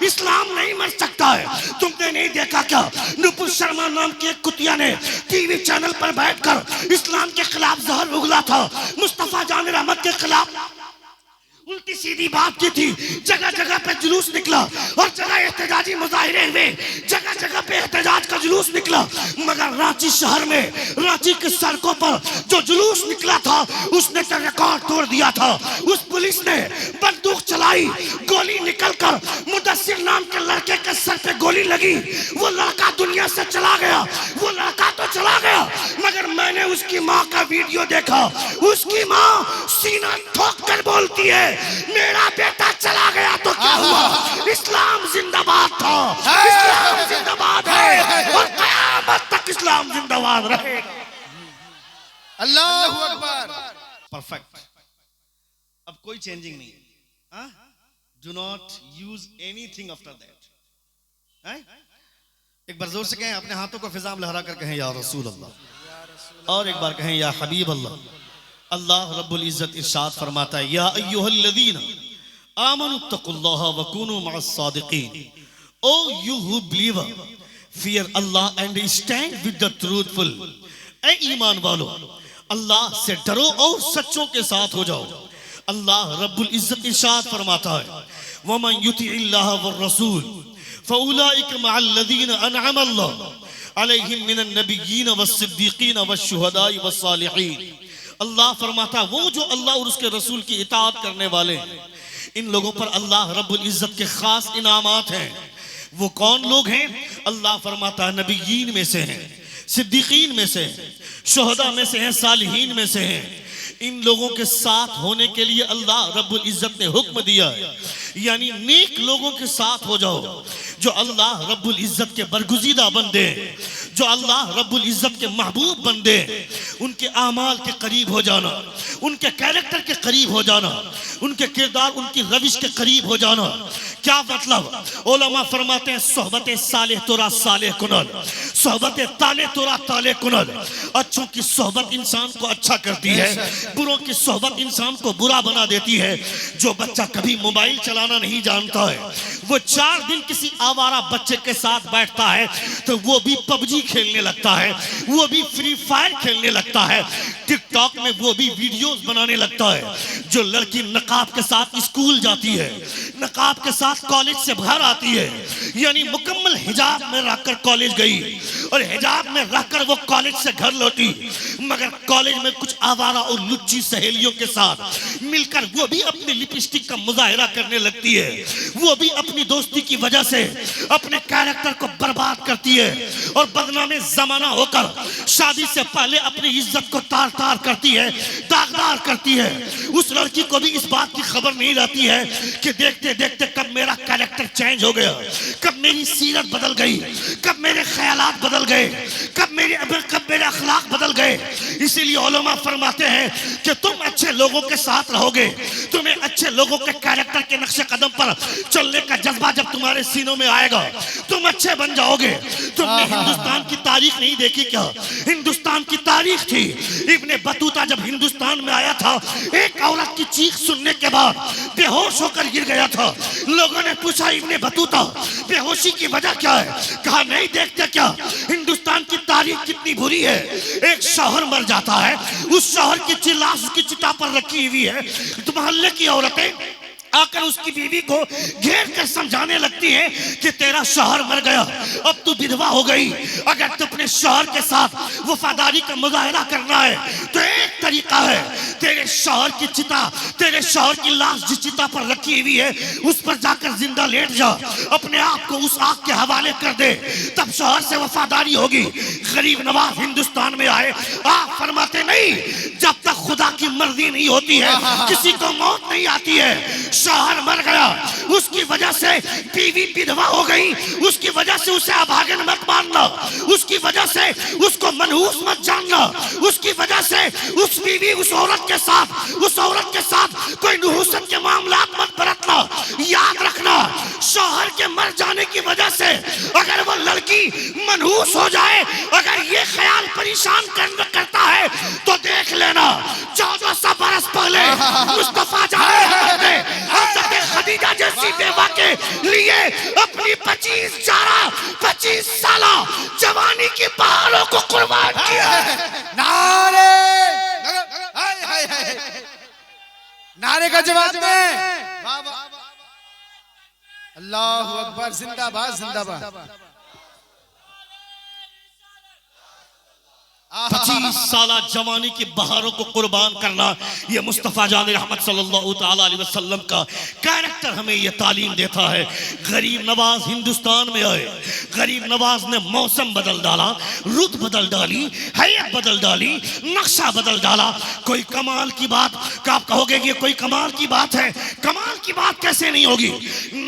इस्लाम नहीं मर सकता है। तुमने नहीं देखा क्या नुपुर शर्मा नाम की एक कुतिया ने टीवी चैनल पर बैठकर इस्लाम के खिलाफ जहर उगला था, मुस्तफा जान रहमत के खिलाफ उल्टी सीधी बात की थी। जगह जगह पे जुलूस निकला और जगह एहतजाजी मुजाहिरे हुए, जगह जगह पे एहतजाज का जुलूस निकला। मगर रांची शहर में, रांची की सड़कों पर जो जुलूस निकला था उसने तो रिकॉर्ड तोड़ दिया था। उस पुलिस ने बंदूक चलाई, गोली निकलकर मुदस्सिर नाम के लड़के के सर पे गोली लगी। वो लड़का दुनिया से चला गया, वो लड़का तो चला गया, मगर मैंने उसकी माँ का वीडियो देखा। उसकी माँ सीना ठोक कर बोलती है मेरा बेटा चला गया तो क्या हुआ, इस्लाम जिंदाबाद था, इस्लाम जिंदाबाद है और क़यामत तक इस्लाम जिंदाबाद रहेगा। अल्लाहू अकबर। परफेक्ट, अब कोई चेंजिंग नहीं है। Do not use anything after that. एक बार जोर से कहें, अपने हाथों को फिजा में लहरा कर कहें या रसूल अल्लाह, और एक बार कहें या हबीब अल्लाह। अल्लाह रब्बुल इज्जत इरशाद फरमाता है, या अय्युहल्लज़ीना आमनु तक़ुल्लाह व कूनू मअस सादिक़ीन। O you who believe, fear Allah and stand with the truthful. ए ईमान वालो, अल्लाह से डरो और सच्चों के साथ हो जाओ। अल्लाह रब्बुल इज्जत इरशाद फरमाता है, वमन युतिइल्लाह व रसूल फउलाइका मअल्लज़ीना अनअम अल्लाहु अलैहिम मिनन नबिय्यीन वस्सिद्दीक़ीन वश्शुहदाई वस्सालिहीन। अल्लाह फरमाता, वो जो अल्लाह और उसके रसूल की इताअत करने वाले, इन लोगों पर अल्लाह रब्बुल इज्जत के खास इनामात हैं। वो कौन लोग हैं? अल्लाह फरमाता, नबिय्यीन में से हैं, सिद्दीकीन में से हैं, शुहदा में से हैं, सालिहीन में से हैं। इन लोगों के साथ होने के लिए अल्लाह रब्बुल इज्जत ने हुक्म दिया है, यानी नेक लोगों के साथ हो जाओ, जो अल्लाह रब्बुल इज्जत के बरगुजीदा बंदे, जो अल्लाह रब्बुल इज्जत के महबूब बंदे, उनके आमाल के करीब हो जाना, उनके कैरेक्टर के करीब हो जाना, उनके किरदार, उनकी रविश के करीब हो जाना। क्या मतलब? उलमा फरमाते हैं, सोहबत सालेह तोरा सालेह कुनल, सोहबत ताले तोरा ताले कुनल। अच्छों की सोहबत इंसान को अच्छा करती है, बुरों की सोहबत इंसान को बुरा बना देती है। जो बच्चा कभी मोबाइल चलाना नहीं जानता है, वो 4 दिन किसी आवारा बच्चे के साथ बैठता है तो वो भी पबजी खेलने लगता है, वो भी फ्री फायर खेलने लगता है, टिकटॉक में वो भी वीडियोस बनाने लगता है। जो लड़की नकाब के साथ स्कूल जाती है, नकाब के साथ कॉलेज से बाहर आती है, यानी मुकम्मल हिजाब में रहकर कॉलेज गई और हिजाब में रहकर वो कॉलेज से घर लौटी, मगर कॉलेज में कुछ आवारा और लुच्ची सहेलियों के साथ मिलकर वो भी अपनी लिपस्टिक का मुजाहिरा करने लगती है, वो भी अपनी दोस्ती की वजह से अपने कैरेक्टर को बर्बाद करती है और बदनामे जमाना होकर शादी से पहले अपनी इज्जत को तार तार करती है, दागदार करती है। उस लड़की को भी इस बात की खबर नहीं रहती है कि देखते देखते कब मेरा कैरेक्टर चेंज हो गया, कब मेरी सीरत बदल गई, कब मेरे ख्यालात बदल गए, कब मेरे अखलाक बदल गए। इसीलिए उलमा फरमाते हैं कि तुम अच्छे लोगों के साथ रहोगे, तुम्हें अच्छे लोगों के कैरेक्टर के नक्शे कदम पर चलने का जज्बा जब तुम्हारे सीनों में आएगा, तुम अच्छे बन जाओगे। तुमने हिंदुस्तान की तारीख नहीं देखी क्या? हिंदुस्तान की तारीख थी, इब्ने बतूता जब हिंदुस्तान में आया था, एक औरत की चीख सुनने के बाद बेहोश होकर गिर गया था। लोगों ने पूछा, इब्ने बतूता बेहोशी की वजह क्या है? कहा, नहीं देखते क्या हिंदुस्तान की तारीख कितनी बुरी है। एक शौहर मर जाता है, उस शौहर की लाश उसकी चिता पर रखी हुई है, तो मोहल्ले की औरतें आकर उसकी बीवी को घेर कर समझाने लगती है कि तेरा शौहर मर गया, अब तू विधवा हो गई। अगर तू अपने शौहर के साथ वफादारी का मुजाहिरा करना है तो एक तरीका है, तेरे शौहर की चिता, तेरे शौहर की लाश जिस चिता पर रखी हुई है उस पर जाकर जिंदा लेट जा, अपने आप को उस आग के हवाले कर दे, तब शौहर से वफादारी होगी। गरीब नवाज हिंदुस्तान में आए, आप फरमाते नहीं, जब तक खुदा की मर्जी नहीं होती है किसी को मौत नहीं आती है। शौहर मर गया, उसकी वजह से बीवी विधवा हो गई, उसकी वजह से उसे अभागन मत मानना, उसकी वजह से उसको मनहूस मत जानना, उसकी वजह से उस बीवी उस औरत के साथ कोई नहुसत के मामलात मत बरतना। याद रखना, शौहर के मर जाने की वजह से अगर वो लड़की मनहूस हो जाए, अगर ये ख्याल परेशान करता है तो देख लेना 1400 बरस पहले मुस्तफा जान खदीजा जैसी बेवा के लिए अपनी 25 साल जवानी की बहारों को कुर्बान किया। नारे हाय हाय हाय, नारे का जवाब दें। अल्लाहु अकबर, जिंदाबाद जिंदाबाद। 25 साल जवानी की बहारों को कुर्बान करना, ये मुस्तफ़ा जान रहमत सल्लल्लाहु ताला अलैहि वसल्लम का कैरेक्टर हमें ये तालीम देता है। गरीब नवाज हिंदुस्तान में आए, गरीब नवाज ने मौसम बदल डाला, रुत बदल डाली, हैयत बदल डाली, नक्शा बदल डाला। कोई कमाल की बात का आप कहोगे कि कोई कमाल की बात है, कमाल की बात कैसे नहीं होगी?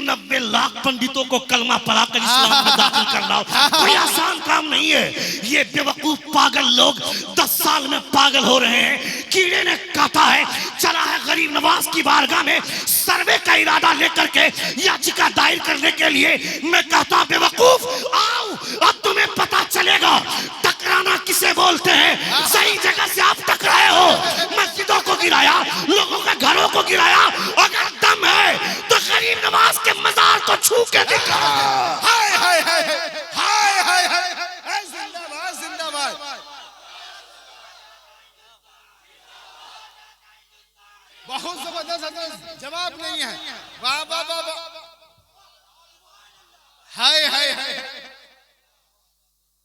90 लाख पंडितों को कलमा पढ़ाकर इस्लाम में दाखिल करना कोई आसान काम नहीं है। ये बेवकूफ पागल लोग 10 साल में पागल हो रहे हैं। कीड़े ने काटा है, चला है गरीब नवाज की बारगाह में सर्वे का इरादा लेकर के याचिका दायर करने के लिए। मैं कहता बेवकूफ, आओ अब तुम्हें पता चलेगा टकराना किसे बोलते हैं। सही जगह से आप टकराए हो, मस्जिदों को गिराया, लोगों के घरों को गिराया। अगर दम है तो गरीब नवाज के मजार को छू के दिखा। हाय हाय हाय हाय हाय हाय, जिंदाबाद जिंदाबाद। बहुत जबरदस्त जवाब नहीं है। वाह वाह वाह वाह, हाय हाय हाय।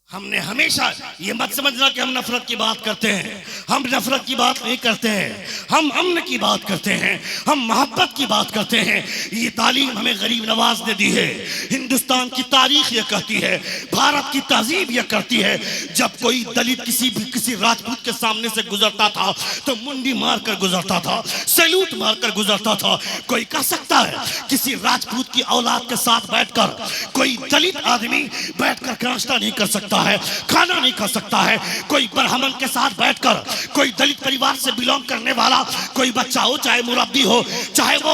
हमने हमेशा ये मत समझना कि हम नफरत की बात करते हैं। हम नफरत की बात नहीं करते हैं, हम अमन की बात करते हैं, हम मोहब्बत की बात करते हैं। ये तालीम हमें गरीब नवाज ने दी है। हिंदुस्तान की तारीख ये कहती है, भारत की तहजीब ये कहती है, जब कोई दलित किसी राजपूत के सामने से गुजरता था तो मुंडी मारकर गुजरता था, सैल्यूट मारकर गुजरता था। कोई कह सकता है किसी राजपूत की औलाद के साथ बैठकर कोई दलित आदमी बैठकर नाश्ता नहीं कर सकता है, खाना नहीं खा सकता है। कोई ब्राह्मण के साथ बैठकर कोई दलित परिवार से बिलोंग करने वाला कोई बच्चा हो, चाहे मुरब्बी हो, चाहे वो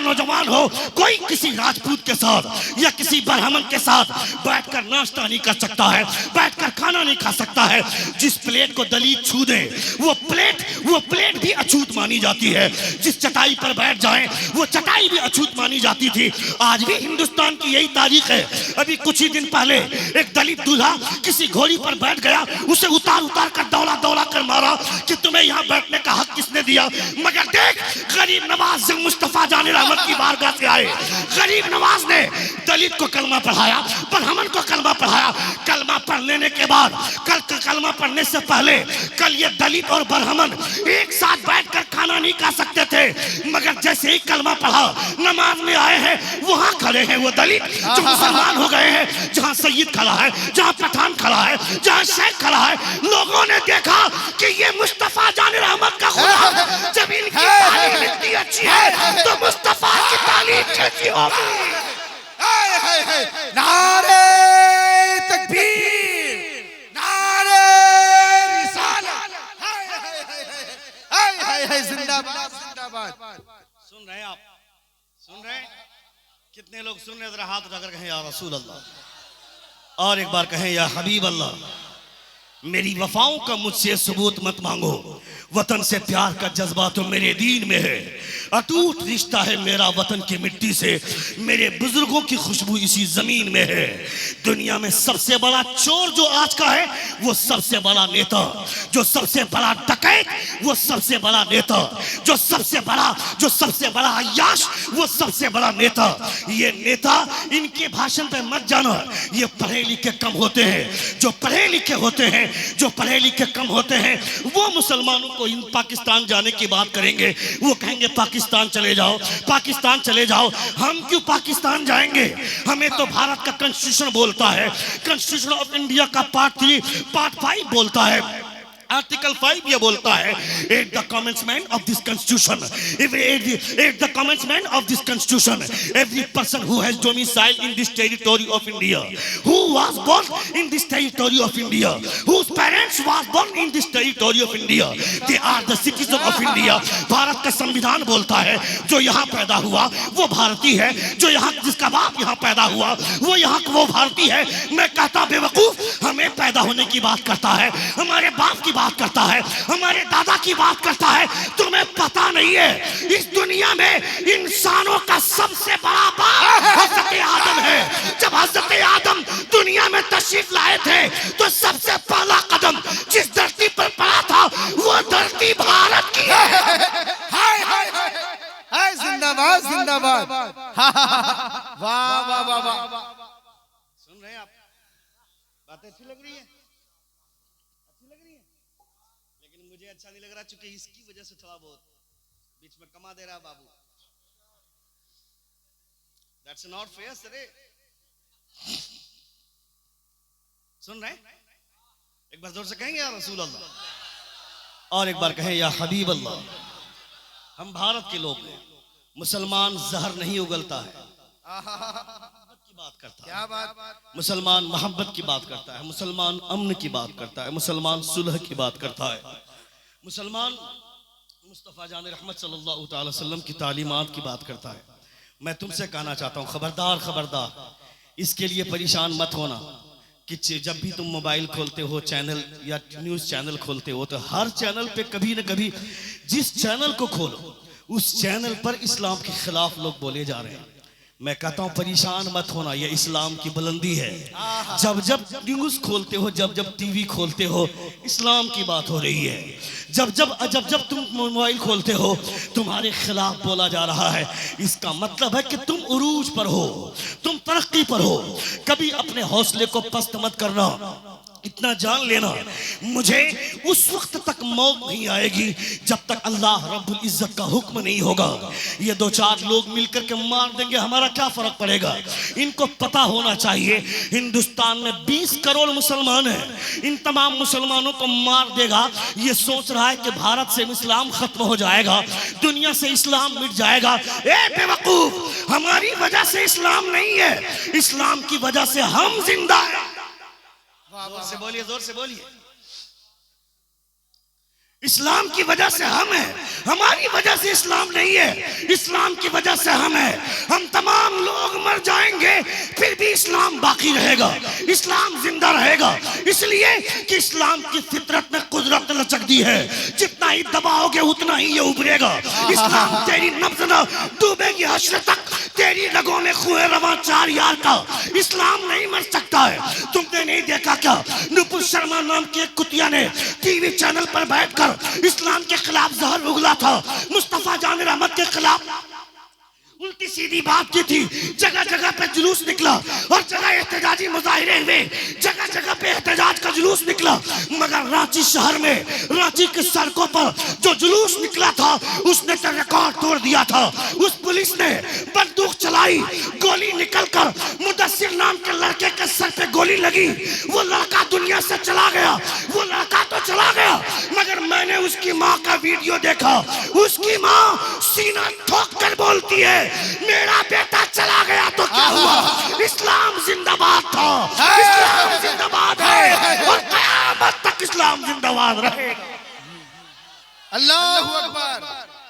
नौजवान हो, कोई किसी राजपूत के साथ या किसी ब्राह्मण के साथ बैठकर नाश्ता नहीं कर सकता है, बैठकर खाना नहीं खा सकता है। जिस प्लेट को दलित छू दे वो प्लेट भी अछूत मानी जाती है। जिस चटाई पर बैठ जाए वो चटाई भी अछूत मानी जाती थी। आज भी हिंदुस्तान की यही तारीख है। अभी कुछ ही दिन पहले एक दलित दूल्हा किसी घोड़ी पर बैठ गया, उसे उतार कर दौला कर मारा कि तुम्हें यहाँ बैठने का हक किसने दिया। मगर देख, गरीब नवाज जंग मुस्तफा जाने रहमत की बारगाह से आए। गरीब नवाज ने दलित को कलमा पढ़ाया, ब्राह्मण को कलमा पढ़ाया। कलमा पढ़ लेने के बाद, कलमा पढ़ने से पहले कल ये दलित और ब्राह्मण एक साथ बैठकर खाना नहीं खा सकते थे। मगर जैसे ही कलमा पढ़ा, नमाज में आए हैं, वहां खड़े हैं वो दलित जो मुसलमान हो गए हैं। जहां सैयद खड़ा है, जहां पठान खड़ा है, जहां शेख खड़ा है, लोगों ने देखा कि ये मुस्तफा जान रहमत का गुलाम। जब इनकी तालीम इतनी अच्छी है तो मुस्तफा की तालीम कैसी होगी? हाय हाय हाय, नारे तकबीर, नारे रिसालत, हाय हाय हाय हाय हाय हाय, जिंदाबाद जिंदाबाद। सुन रहे हैं आप? सुन रहे हैं? कितने लोग सुन रहे हैं? जरा हाथ उठाकर कहें या रसूल अल्लाह। और एक बार कहें या हबीब अल्लाह। मेरी वफाओं का मुझसे सबूत मत मांगो, वतन से प्यार का जज्बा तो मेरे दीन में है। अटूट रिश्ता है मेरा वतन की मिट्टी से, मेरे बुजुर्गों की खुशबू इसी जमीन में है। दुनिया में सबसे बड़ा चोर जो आज का है वो सबसे बड़ा नेता, जो सबसे बड़ा डकैत वो सबसे बड़ा नेता, जो सबसे बड़ा अय्याश वो सबसे बड़ा नेता। ये नेता, इनके भाषण पे मत जाना, ये पढ़े लिखे कम होते हैं। जो पढ़े लिखे कम होते हैं वो मुसलमानों को इन पाकिस्तान जाने की बात करेंगे। वो कहेंगे पाकिस्तान चले जाओ। हम क्यों पाकिस्तान जाएंगे? हमें तो भारत का कॉन्स्टिट्यूशन बोलता है, कॉन्स्टिट्यूशन ऑफ इंडिया का पार्ट 5 बोलता है, आर्टिकल 5 ये बोलता है, at the commencement of this constitution, every person who has domicile in this territory of India, who was born in this territory of India, whose parents was born in this territory of India, they are the citizen of India। Bharat का संविधान बोलता है जो यहाँ पैदा हुआ वो भारतीय है, जो यहाँ जिसका बाप यहाँ पैदा हुआ वो भारतीय है। मैं कहता बेवकूफ, हमें पैदा होने की बात करता है, हमारे बाप की बात करता है, हमारे दादा की बात करता है। तुम्हें पता नहीं है इस दुनिया में इंसानों का सबसे बड़ा बाप हजरत आदम है। जब हजरत आदम दुनिया में तशरीफ लाए थे तो सबसे पहला कदम जिस धरती पर पड़ा था वो धरती भारत की है। हाय हाय हाय, जिंदाबाद जिंदाबाद। वाह वाह वाह वाह। सुन रहे हैं आप? बातें अच्छी लग रही है, अच्छी लग रही है, लेकिन मुझे अच्छा नहीं लग रहा क्योंकि इसकी वजह से थोड़ा बहुत बीच में कमा दे रहा बाबू। That's not fair सरे। सुन रहे हैं? एक बार जोर से कहेंगे या रसूल अल्लाह, और एक बार कहें या हबीब अल्लाह। हम भारत के लोग हैं, मुसलमान जहर नहीं उगलता है, की बात करता है। क्या बात। मुसलमान मोहब्बत की बात करता है, मुसलमान अमन की बात करता है, मुसलमान सुलह की बात करता है, मुसलमान मुस्तफ़ा जान रहमत सल्लल्लाहु अलैहि वसल्लम की तालीमात की बात करता है। मैं तुमसे कहना चाहता हूँ, खबरदार खबरदार, इसके लिए परेशान मत होना कि जब भी तुम मोबाइल खोलते हो, चैनल या न्यूज़ चैनल खोलते हो, तो हर चैनल पे कभी न कभी जिस चैनल को खोलो उस चैनल पर इस्लाम के खिलाफ लोग बोले जा रहे हैं। मैं कहता हूँ परेशान मत होना, यह इस्लाम की बुलंदी है। जब जब न्यूज़ खोलते हो, जब जब टीवी खोलते हो, इस्लाम की बात हो रही है। जब जब तुम मोबाइल खोलते हो तुम्हारे खिलाफ बोला जा रहा है। इसका मतलब है कि तुम उरूज पर हो, तुम तरक्की पर हो। कभी अपने हौसले को पस्त मत करना। इतना जान लेना, मुझे उस वक्त तक मौत नहीं आएगी जब तक अल्लाह रब्बुल इज्जत का हुक्म नहीं होगा। ये दो चार लोग मिलकर के मार देंगे, हमारा क्या फर्क पड़ेगा। इनको पता होना चाहिए हिंदुस्तान में 20 करोड़ मुसलमान हैं। इन तमाम मुसलमानों को मार देगा, ये सोच रहा है कि भारत से इस्लाम खत्म हो जाएगा, दुनिया से इस्लाम मिट जाएगा। ए बेवकूफ, हमारी वजह से इस्लाम नहीं है, इस्लाम की वजह से हम जिंदा हैं। जोर से बोलिए, जोर से बोलिए। इस्लाम की वजह से हम हैं, हमारी वजह से इस्लाम नहीं है, इस्लाम की वजह से हम हैं। हम तमाम लोग मर जाएंगे फिर भी इस्लाम बाकी रहेगा, इस्लाम जिंदा रहेगा, इसलिए कि इस्लाम की फितरत में कुदरत लचक दी है। जितना ही दबाओगे उतना ही ये उभरेगा। इस्लाम तेरी नब्ज न डूबेगी हश्र तक, तेरी रगों में खून रवा चार यार का। इस्लाम नहीं मर सकता है। तुमने नहीं देखा क्या, नुपुर शर्मा नाम की एक कुतिया ने टीवी चैनल पर बैठकर इस्लाम के खिलाफ जहर उगला था, मुस्तफा जान रहमत के खिलाफ उल्टी सीधी बात की थी। जगह जगह पे जुलूस निकला और जगह एहतजाजी मुजाहिरे हुए, जगह जगह पे एहतजाज का जुलूस निकला। मगर रांची शहर में, रांची की सड़कों पर जो जुलूस निकला था उसने तो रिकॉर्ड तोड़ दिया था। उस पुलिस ने बंदूक चलाई, गोली निकलकर मुदस्सिर नाम के लड़के के सर पे गोली लगी। वो लड़का दुनिया से चला गया, वो लड़का तो चला गया, मगर मैंने उसकी माँ का वीडियो देखा। उसकी माँ सीना ठोक कर बोलती है, मेरा बेटा चला गया तो क्या हुआ, इस्लाम जिंदाबाद था, इस्लाम जिंदाबाद है और क़यामत तक इस्लाम जिंदाबाद रहेगा। अल्लाहू अकबर।